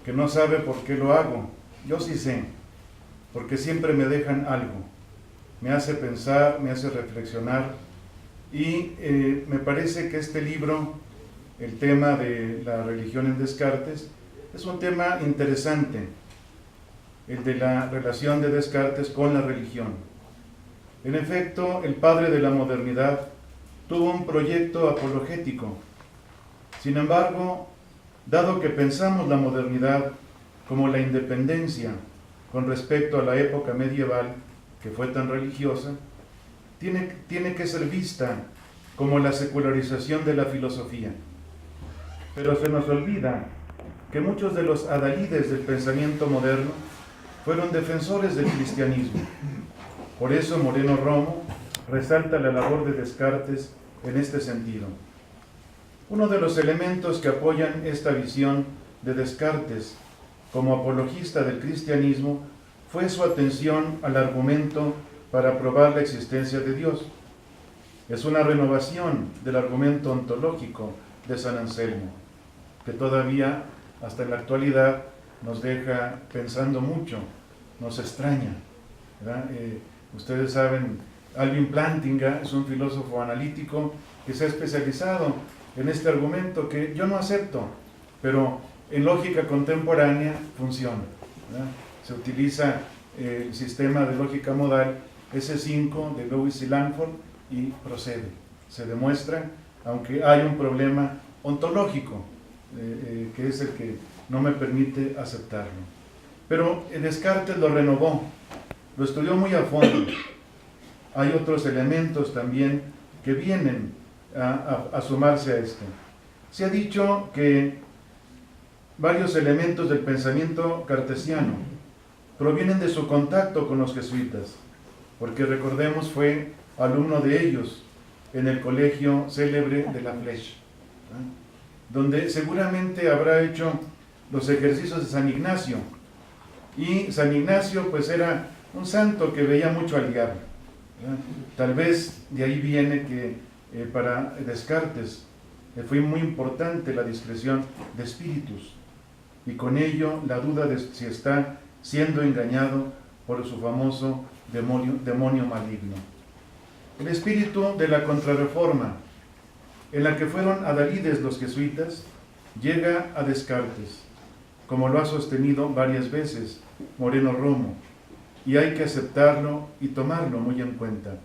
que no sabe por qué lo hago. Yo sí sé, porque siempre me dejan algo. Me hace pensar, me hace reflexionar, y me parece que este libro, el tema de la religión en Descartes, es un tema interesante, el de la relación de Descartes con la religión. En efecto, el padre de la modernidad tuvo un proyecto apologético. Sin embargo, dado que pensamos la modernidad como la independencia con respecto a la época medieval, que fue tan religiosa, tiene que ser vista como la secularización de la filosofía. Pero se nos olvida que muchos de los adalides del pensamiento moderno fueron defensores del cristianismo. Por eso Moreno Romo resalta la labor de Descartes en este sentido. Uno de los elementos que apoyan esta visión de Descartes como apologista del cristianismo fue su atención al argumento para probar la existencia de Dios. Es una renovación del argumento ontológico de San Anselmo, que todavía, hasta en la actualidad, nos deja pensando mucho, nos extraña, ¿verdad? Ustedes saben, Alvin Plantinga es un filósofo analítico que se ha especializado en este argumento que yo no acepto, pero en lógica contemporánea funciona, ¿verdad? Se utiliza el sistema de lógica modal S5 de Lewis y Langford y procede. Se demuestra, aunque hay un problema ontológico, que es el que no me permite aceptarlo. Pero Descartes lo renovó, lo estudió muy a fondo. Hay otros elementos también que vienen a sumarse a esto. Se ha dicho que varios elementos del pensamiento cartesiano provienen de su contacto con los jesuitas, porque recordemos fue alumno de ellos en el colegio célebre de La Flèche, donde seguramente habrá hecho los ejercicios de San Ignacio, y San Ignacio pues era un santo que veía mucho al diablo, ¿verdad? Tal vez de ahí viene que para Descartes fue muy importante la discreción de espíritus, y con ello la duda de si está siendo engañado por su famoso demonio maligno. El espíritu de la Contrarreforma, en la que fueron adalides los jesuitas, llega a Descartes, como lo ha sostenido varias veces Moreno Romo, y hay que aceptarlo y tomarlo muy en cuenta.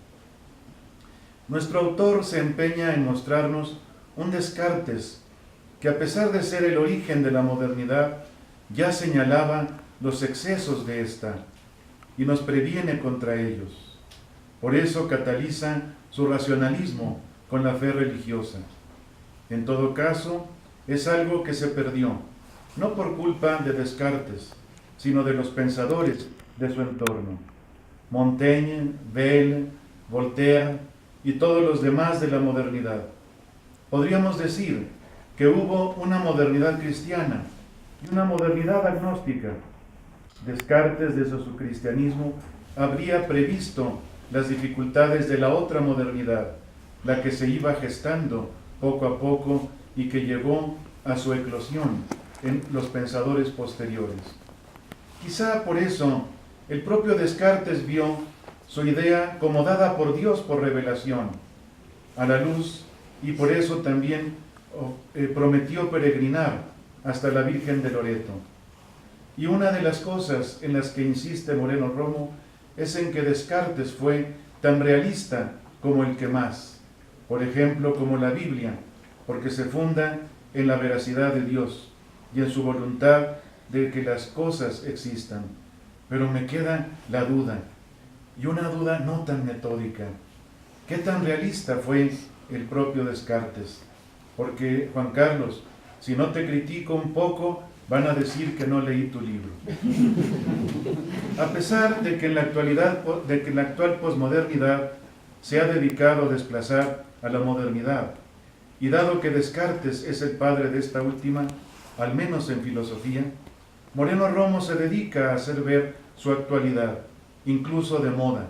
Nuestro autor se empeña en mostrarnos un Descartes que, a pesar de ser el origen de la modernidad, ya señalaba los excesos de esta y nos previene contra ellos. Por eso cataliza su racionalismo con la fe religiosa. En todo caso, es algo que se perdió, no por culpa de Descartes, sino de los pensadores de su entorno. Montaigne, Bayle, Voltaire y todos los demás de la modernidad. Podríamos decir que hubo una modernidad cristiana y una modernidad agnóstica. Descartes, desde su cristianismo, habría previsto las dificultades de la otra modernidad, la que se iba gestando poco a poco y que llegó a su eclosión en los pensadores posteriores. Quizá por eso el propio Descartes vio su idea como dada por Dios por revelación a la luz, y por eso también prometió peregrinar hasta la Virgen de Loreto. Y una de las cosas en las que insiste Moreno Romo es en que Descartes fue tan realista como el que más, por ejemplo, como la Biblia, porque se funda en la veracidad de Dios y en su voluntad de que las cosas existan. Pero me queda la duda, y una duda no tan metódica. ¿Qué tan realista fue el propio Descartes? Porque, Juan Carlos, si no te critico un poco, van a decir que no leí tu libro. A pesar de que en la actual posmodernidad se ha dedicado a desplazar a la modernidad, y dado que Descartes es el padre de esta última, al menos en filosofía, Moreno Romo se dedica a hacer ver su actualidad, incluso de moda,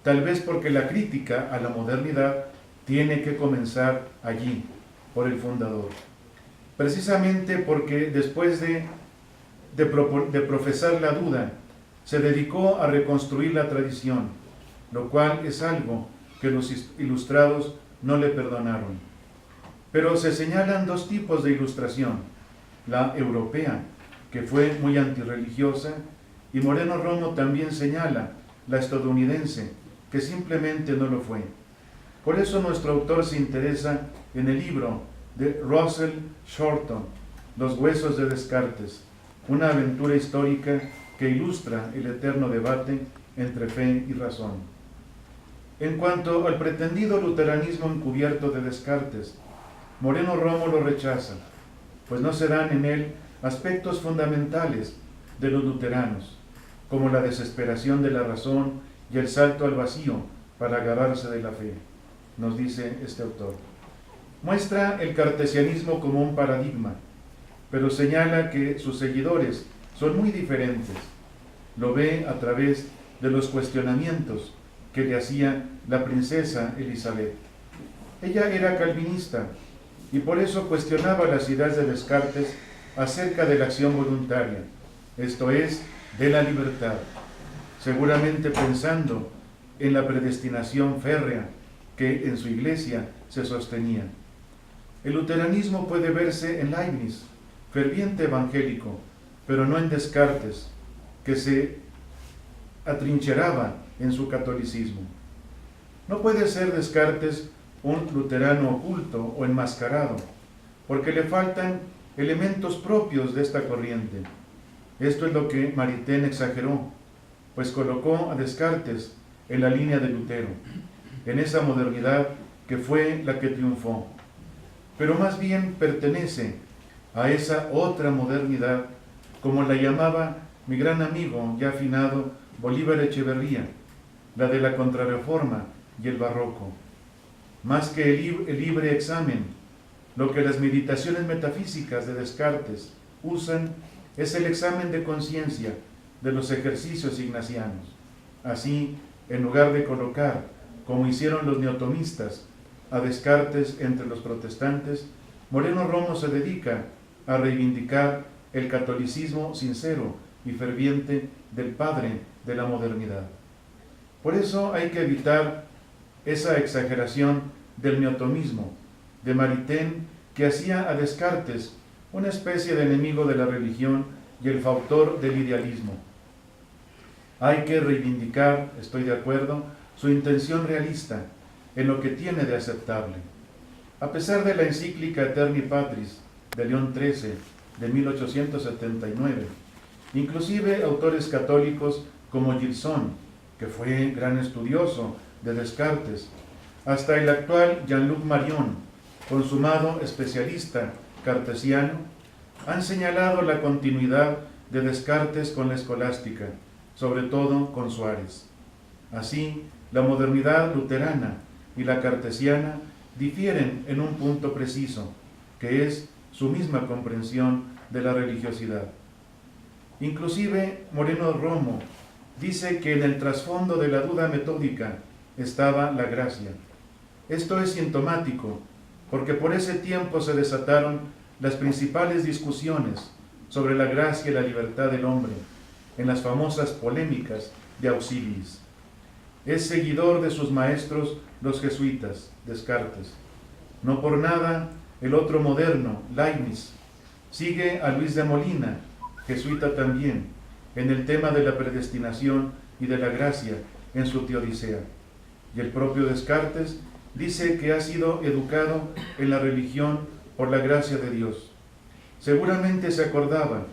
tal vez porque la crítica a la modernidad tiene que comenzar allí, por el fundador. Precisamente porque después de de profesar la duda, se dedicó a reconstruir la tradición, lo cual es algo que los ilustrados no le perdonaron. Pero se señalan dos tipos de ilustración: la europea, que fue muy antirreligiosa, y Moreno Romo también señala la estadounidense, que simplemente no lo fue. Por eso nuestro autor se interesa en el libro de Russell Shorton, Los huesos de Descartes, una aventura histórica que ilustra el eterno debate entre fe y razón. En cuanto al pretendido luteranismo encubierto de Descartes, Moreno Romo lo rechaza, pues no se dan en él aspectos fundamentales de los luteranos, como la desesperación de la razón y el salto al vacío para agarrarse de la fe, nos dice este autor. Muestra el cartesianismo como un paradigma, pero señala que sus seguidores son muy diferentes. Lo ve a través de los cuestionamientos que le hacía la princesa Elizabeth. Ella era calvinista y por eso cuestionaba las ideas de Descartes acerca de la acción voluntaria, esto es, de la libertad, seguramente pensando en la predestinación férrea que en su iglesia se sostenía. El luteranismo puede verse en Leibniz, ferviente evangélico, pero no en Descartes, que se atrincheraba en su catolicismo. No puede ser Descartes un luterano oculto o enmascarado, porque le faltan elementos propios de esta corriente. Esto es lo que Maritain exageró, pues colocó a Descartes en la línea de Lutero, en esa modernidad que fue la que triunfó, pero más bien pertenece a esa otra modernidad, como la llamaba mi gran amigo ya afinado Bolívar Echeverría, la de la Contrarreforma y el Barroco. Más que el libre examen, lo que las meditaciones metafísicas de Descartes usan es el examen de conciencia de los ejercicios ignacianos. Así, en lugar de colocar, como hicieron los neotomistas, a Descartes entre los protestantes, Moreno Romo se dedica a reivindicar el catolicismo sincero y ferviente del padre de la modernidad. Por eso hay que evitar esa exageración del neotomismo de Maritain, que hacía a Descartes una especie de enemigo de la religión y el fautor del idealismo. Hay que reivindicar, estoy de acuerdo, su intención realista en lo que tiene de aceptable. A pesar de la encíclica Aeterni Patris de León XIII de 1879, inclusive autores católicos como Gilson, que fue gran estudioso de Descartes, hasta el actual Jean-Luc Marion, consumado especialista cartesiano, han señalado la continuidad de Descartes con la escolástica, sobre todo con Suárez. Así, la modernidad luterana y la cartesiana difieren en un punto preciso, que es su misma comprensión de la religiosidad. Inclusive, Moreno Romo dice que en el trasfondo de la duda metódica estaba la gracia. Esto es sintomático, porque por ese tiempo se desataron las principales discusiones sobre la gracia y la libertad del hombre, en las famosas polémicas de Auxiliis. Es seguidor de sus maestros los jesuitas, Descartes. No por nada el otro moderno, Leibniz, sigue a Luis de Molina, jesuita también, en el tema de la predestinación y de la gracia en su Teodicea. Y el propio Descartes dice que ha sido educado en la religión por la gracia de Dios. Seguramente se acordaba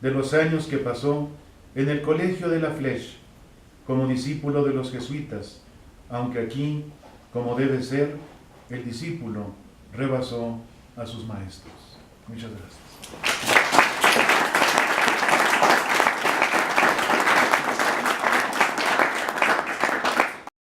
de los años que pasó en el colegio de la Flèche, como discípulo de los jesuitas, aunque aquí, como debe ser, el discípulo rebasó a sus maestros. Muchas gracias.